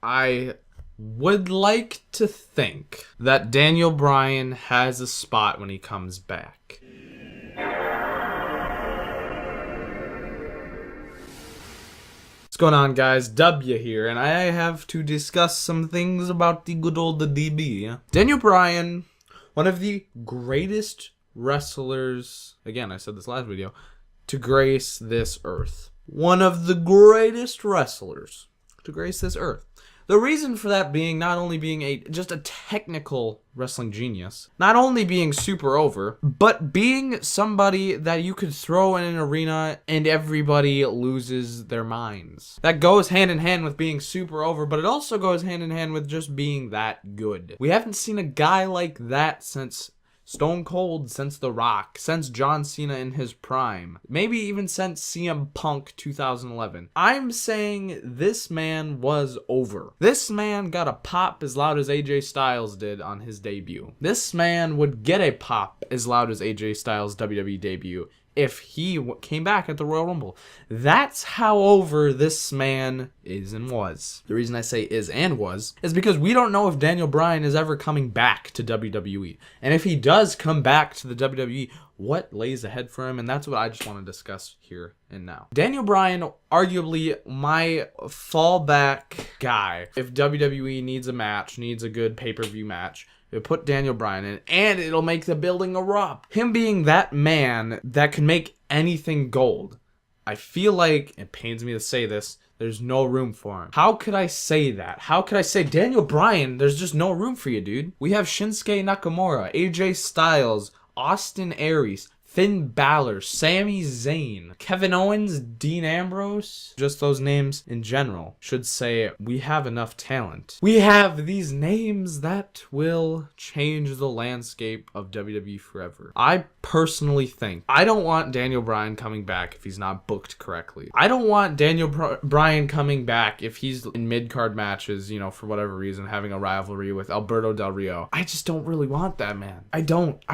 I would like to think that Daniel Bryan has a spot when he comes back. What's going on, guys? W here, and I have to discuss some things about the good old DB. Daniel Bryan, one of the greatest wrestlers, again, I said this last video, to grace this earth. One of the greatest wrestlers to grace this earth. The reason for that being not only being just a technical wrestling genius, not only being super over, but being somebody that you could throw in an arena and everybody loses their minds. That goes hand in hand with being super over, but it also goes hand in hand with just being that good. We haven't seen a guy like that since Stone Cold, since The Rock, since John Cena in his prime, maybe even since CM Punk 2011. I'm saying this man was over. This man got a pop as loud as AJ Styles did on his debut. This man would get a pop as loud as AJ Styles' WWE debut if he came back at the Royal Rumble. That's how over this man is and was. The reason I say is and was is because we don't know if Daniel Bryan is ever coming back to WWE. And if he does come back to the WWE, what lays ahead for him? And that's what I just want to discuss here and now. Daniel Bryan, arguably my fallback guy. If WWE needs a match, needs a good pay-per-view match, put Daniel Bryan in, and it'll make the building erupt. Him being that man that can make anything gold. I feel like, it pains me to say this, there's no room for him. How could I say that? How could I say, Daniel Bryan, there's just no room for you, dude? We have Shinsuke Nakamura, AJ Styles, Austin Aries, Finn Balor, Sami Zayn, Kevin Owens, Dean Ambrose. Just those names in general should say we have enough talent. We have these names that will change the landscape of WWE forever. I personally think I don't want Daniel Bryan coming back if he's not booked correctly. I don't want Daniel Bryan coming back if he's in mid-card matches, you know, for whatever reason, having a rivalry with Alberto Del Rio. I just don't really want that, man. I don't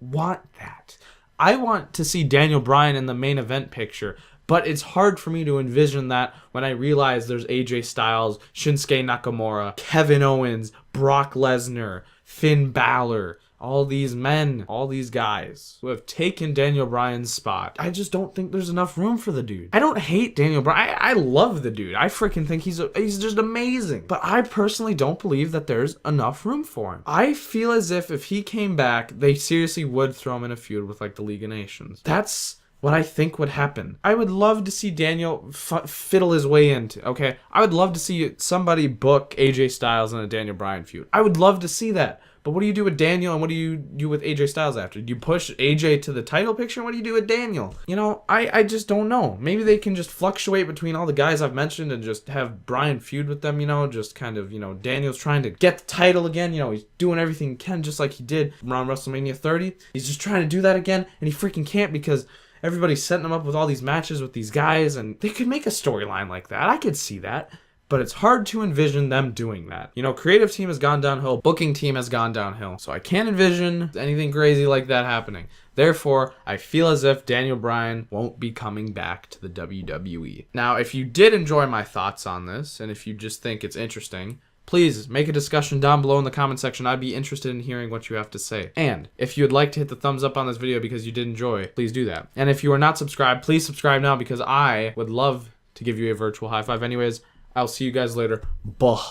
want that. I want to see Daniel Bryan in the main event picture, but it's hard for me to envision that when I realize there's AJ Styles, Shinsuke Nakamura, Kevin Owens, Brock Lesnar, Finn Balor, all these men, all these guys who have taken Daniel Bryan's spot. I just don't think there's enough room for the dude. I don't hate Daniel Bryan. I love the dude. I freaking think he's just amazing. But I personally don't believe that there's enough room for him. I feel as if he came back, they seriously would throw him in a feud with like the League of Nations. That's what I think would happen. I would love to see Daniel fiddle his way into, okay? I would love to see somebody book AJ Styles in a Daniel Bryan feud. I would love to see that. But what do you do with Daniel and what do you do with AJ Styles after? Do you push AJ to the title picture? What do you do with Daniel? You know, I just don't know. Maybe they can just fluctuate between all the guys I've mentioned and just have Bryan feud with them, you know, just kind of, you know, Daniel's trying to get the title again. You know, he's doing everything he can just like he did around WrestleMania 30. He's just trying to do that again and he freaking can't because everybody's setting him up with all these matches with these guys and they could make a storyline like that. I could see that. But it's hard to envision them doing that. You know, creative team has gone downhill, booking team has gone downhill. So I can't envision anything crazy like that happening. Therefore, I feel as if Daniel Bryan won't be coming back to the WWE. Now, if you did enjoy my thoughts on this, and if you just think it's interesting, please make a discussion down below in the comment section. I'd be interested in hearing what you have to say. And if you would like to hit the thumbs up on this video because you did enjoy, please do that. And if you are not subscribed, please subscribe now because I would love to give you a virtual high five. Anyways, I'll see you guys later. Bye.